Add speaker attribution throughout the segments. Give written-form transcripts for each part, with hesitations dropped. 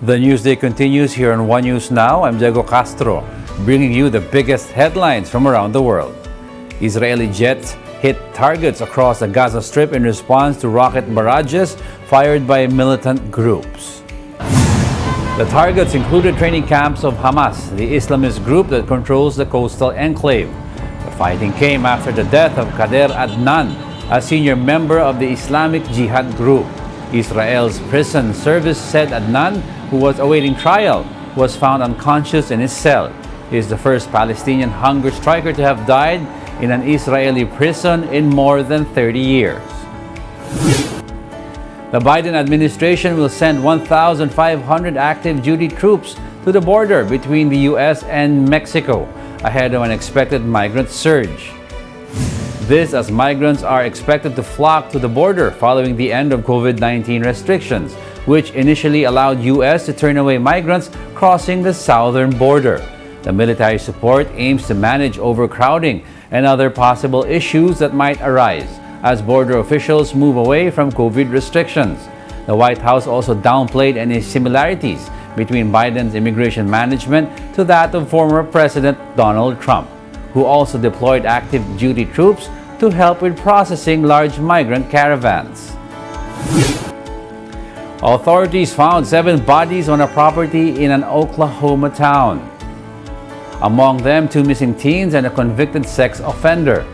Speaker 1: The Newsday continues here on One News Now. I'm Diego Castro, bringing you the biggest headlines from around the world. Israeli jets hit targets across the Gaza Strip in response to rocket barrages fired by militant groups. The targets included training camps of Hamas, the Islamist group that controls the coastal enclave. The fighting came after the death of Kader Adnan, a senior member of the Islamic Jihad group. Israel's prison service said Adnan, who was awaiting trial, was found unconscious in his cell. He is the first Palestinian hunger striker to have died in an Israeli prison in more than 30 years. The Biden administration will send 1,500 active duty troops to the border between the U.S. and Mexico ahead of an expected migrant surge. This as migrants are expected to flock to the border following the end of COVID-19 restrictions, which initially allowed U.S. to turn away migrants crossing the southern border. The military support aims to manage overcrowding and other possible issues that might arise as border officials move away from COVID restrictions. The White House also downplayed any similarities between Biden's immigration management to that of former President Donald Trump, who also deployed active duty troops to help with processing large migrant caravans. Authorities found 7 bodies on a property in an Oklahoma town. Among them, 2 missing teens and a convicted sex offender.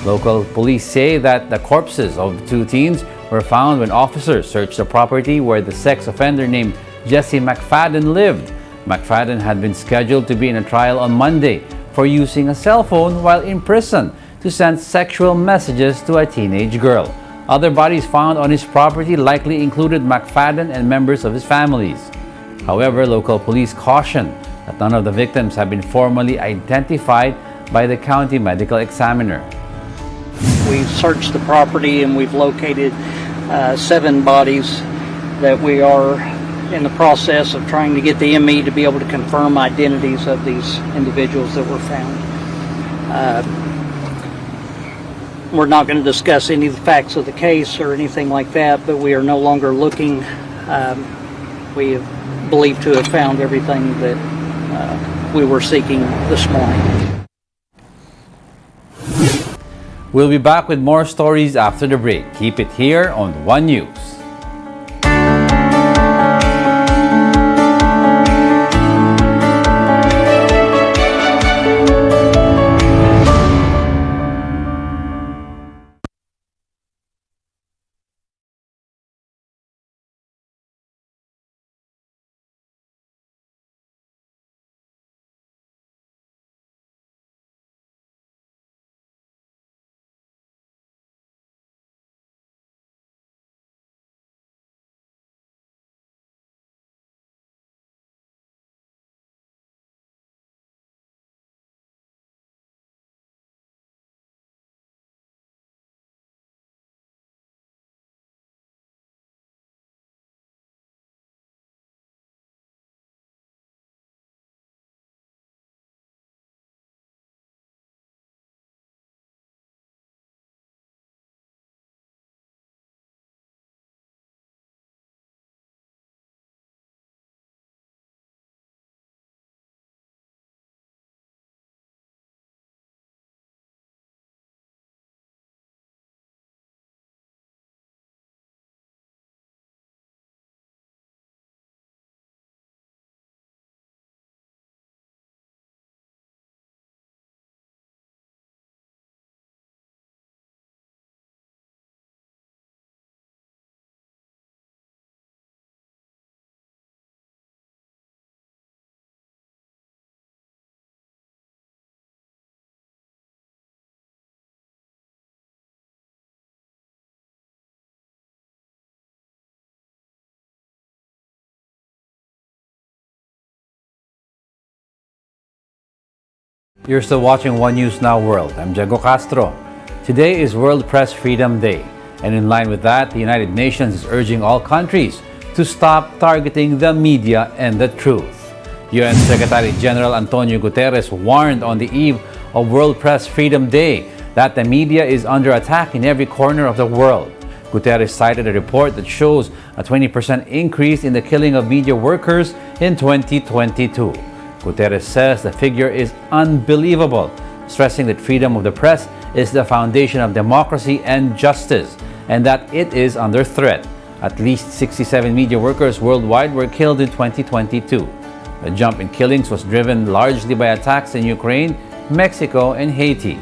Speaker 1: Local police say that the corpses of 2 teens were found when officers searched the property where the sex offender named Jesse McFadden lived. McFadden had been scheduled to be in a trial on Monday for using a cell phone while in prison to send sexual messages to a teenage girl. Other bodies found on his property likely included McFadden and members of his families. However, local police cautioned that none of the victims have been formally identified by the county medical examiner.
Speaker 2: We've searched the property and we've located 7 bodies that we are in the process of trying to get the ME to be able to confirm identities of these individuals that were found. We're not going to discuss any of the facts of the case or anything like that, but we are no longer looking. We believe to have found everything that we were seeking this morning.
Speaker 1: We'll be back with more stories after the break. Keep it here on One News. You're still watching One News Now World. I'm Diego Castro. Today is World Press Freedom Day, and in line with that, the United Nations is urging all countries to stop targeting the media and the truth. UN Secretary General Antonio Guterres warned on the eve of World Press Freedom Day that the media is under attack in every corner of the world. Guterres cited a report that shows a 20% increase in the killing of media workers in 2022. Guterres says the figure is unbelievable, stressing that freedom of the press is the foundation of democracy and justice, and that it is under threat. At least 67 media workers worldwide were killed in 2022. The jump in killings was driven largely by attacks in Ukraine, Mexico, and Haiti.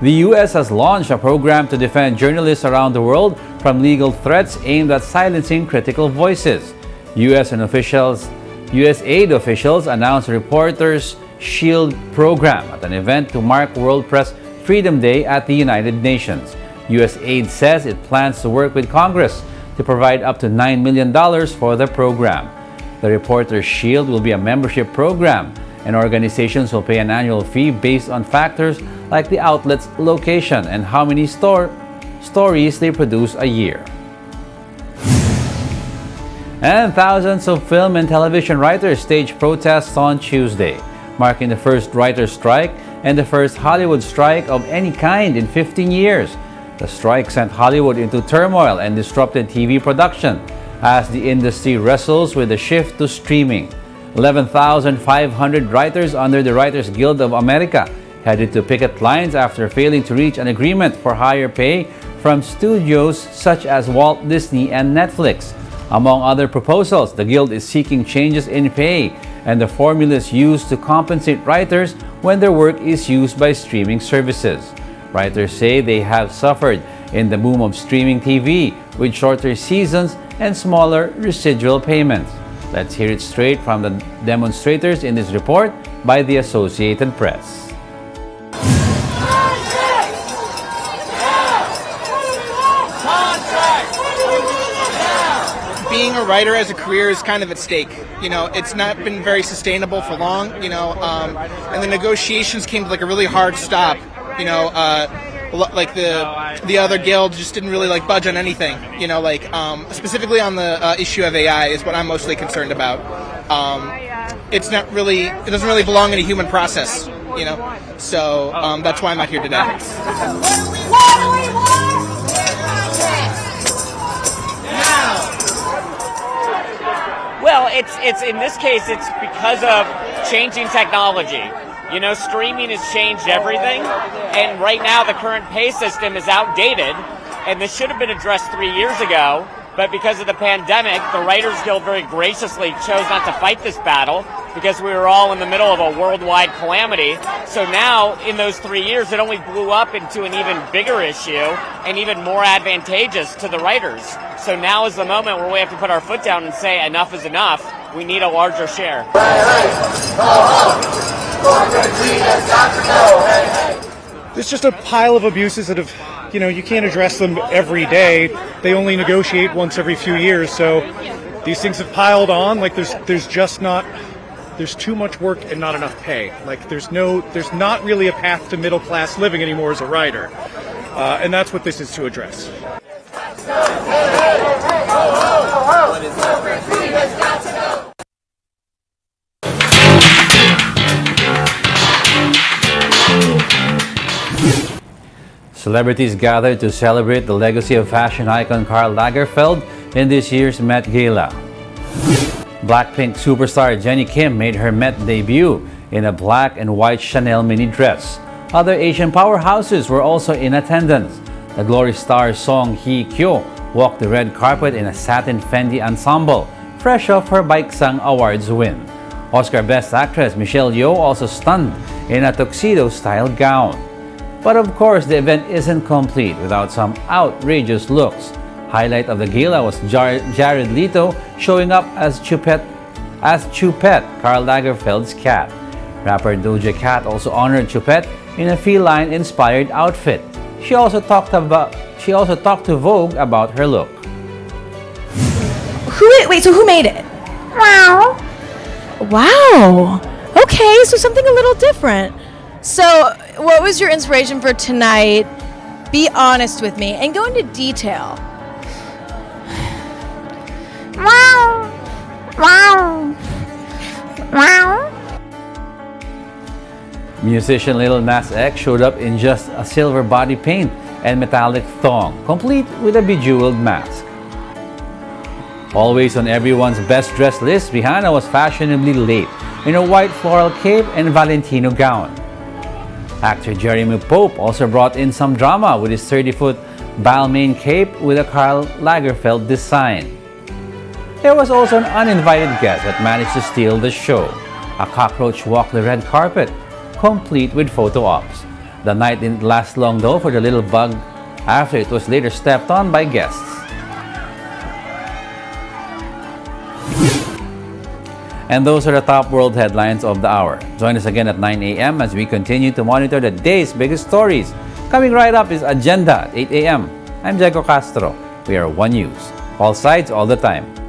Speaker 1: The U.S. has launched a program to defend journalists around the world from legal threats aimed at silencing critical voices. USAID officials announced a Reporters Shield program at an event to mark World Press Freedom Day at the United Nations. USAID says it plans to work with Congress to provide up to $9 million for the program. The Reporters Shield will be a membership program, and organizations will pay an annual fee based on factors like the outlet's location and how many stories they produce a year. And thousands of film and television writers staged protests on Tuesday, marking the first writer's strike and the first Hollywood strike of any kind in 15 years. The strike sent Hollywood into turmoil and disrupted TV production as the industry wrestles with the shift to streaming. 11,500 writers under the Writers Guild of America headed to picket lines after failing to reach an agreement for higher pay from studios such as Walt Disney and Netflix. Among other proposals, the Guild is seeking changes in pay and the formulas used to compensate writers when their work is used by streaming services. Writers say they have suffered in the boom of streaming TV with shorter seasons and smaller residual payments. Let's hear it straight from the demonstrators in this report by the Associated Press.
Speaker 3: Being a writer as a career is kind of at stake. You know, it's not been very sustainable for long, and the negotiations came to like a really hard stop. Like the other guild just didn't really like budge on anything. Specifically on the issue of AI is what I'm mostly concerned about. It doesn't really belong in a human process, So that's why I'm out here today.
Speaker 4: Well, it's in this case, it's because of changing technology. Streaming has changed everything, and right now the current pay system is outdated, and this should have been addressed 3 years ago, but because of the pandemic, the Writers Guild very graciously chose not to fight this battle because we were all in the middle of a worldwide calamity. So now, in those 3 years, it only blew up into an even bigger issue and even more advantageous to the writers. So now is the moment where we have to put our foot down and say enough is enough. We need a larger share.
Speaker 5: There's just a pile of abuses that have, you can't address them every day. They only negotiate once every few years. So these things have piled on. Like there's too much work and not enough pay. Like there's not really a path to middle class living anymore as a writer. And that's what this is to address.
Speaker 1: Celebrities gathered to celebrate the legacy of fashion icon Karl Lagerfeld in this year's Met Gala. Blackpink superstar Jennie Kim made her Met debut in a black and white Chanel mini dress. Other Asian powerhouses were also in attendance. The Glory star Song Hye Kyo walked the red carpet in a satin Fendi ensemble, fresh off her Baeksang Awards win. Oscar Best Actress Michelle Yeoh also stunned in a tuxedo-style gown. But of course, the event isn't complete without some outrageous looks. Highlight of the gala was Jared Leto showing up as Choupette, Karl Lagerfeld's cat. Rapper Doja Cat also honored Choupette in a feline-inspired outfit. She also talked to Vogue about her look.
Speaker 6: So who made it? Wow. Okay, so something a little different. So, what was your inspiration for tonight? Be honest with me and go into detail.
Speaker 1: Musician Lil Nas X showed up in just a silver body paint and metallic thong, complete with a bejeweled mask. Always on everyone's best dressed list, Rihanna was fashionably late in a white floral cape and Valentino gown. Actor Jeremy Pope also brought in some drama with his 30-foot Balmain cape with a Karl Lagerfeld design. There was also an uninvited guest that managed to steal the show. A cockroach walked the red carpet, complete with photo ops. The night didn't last long though for the little bug after it was later stepped on by guests. And those are the top world headlines of the hour. Join us again at 9 a.m. as we continue to monitor the day's biggest stories. Coming right up is Agenda at 8 a.m. I'm Diego Castro. We are One News. All sides, all the time.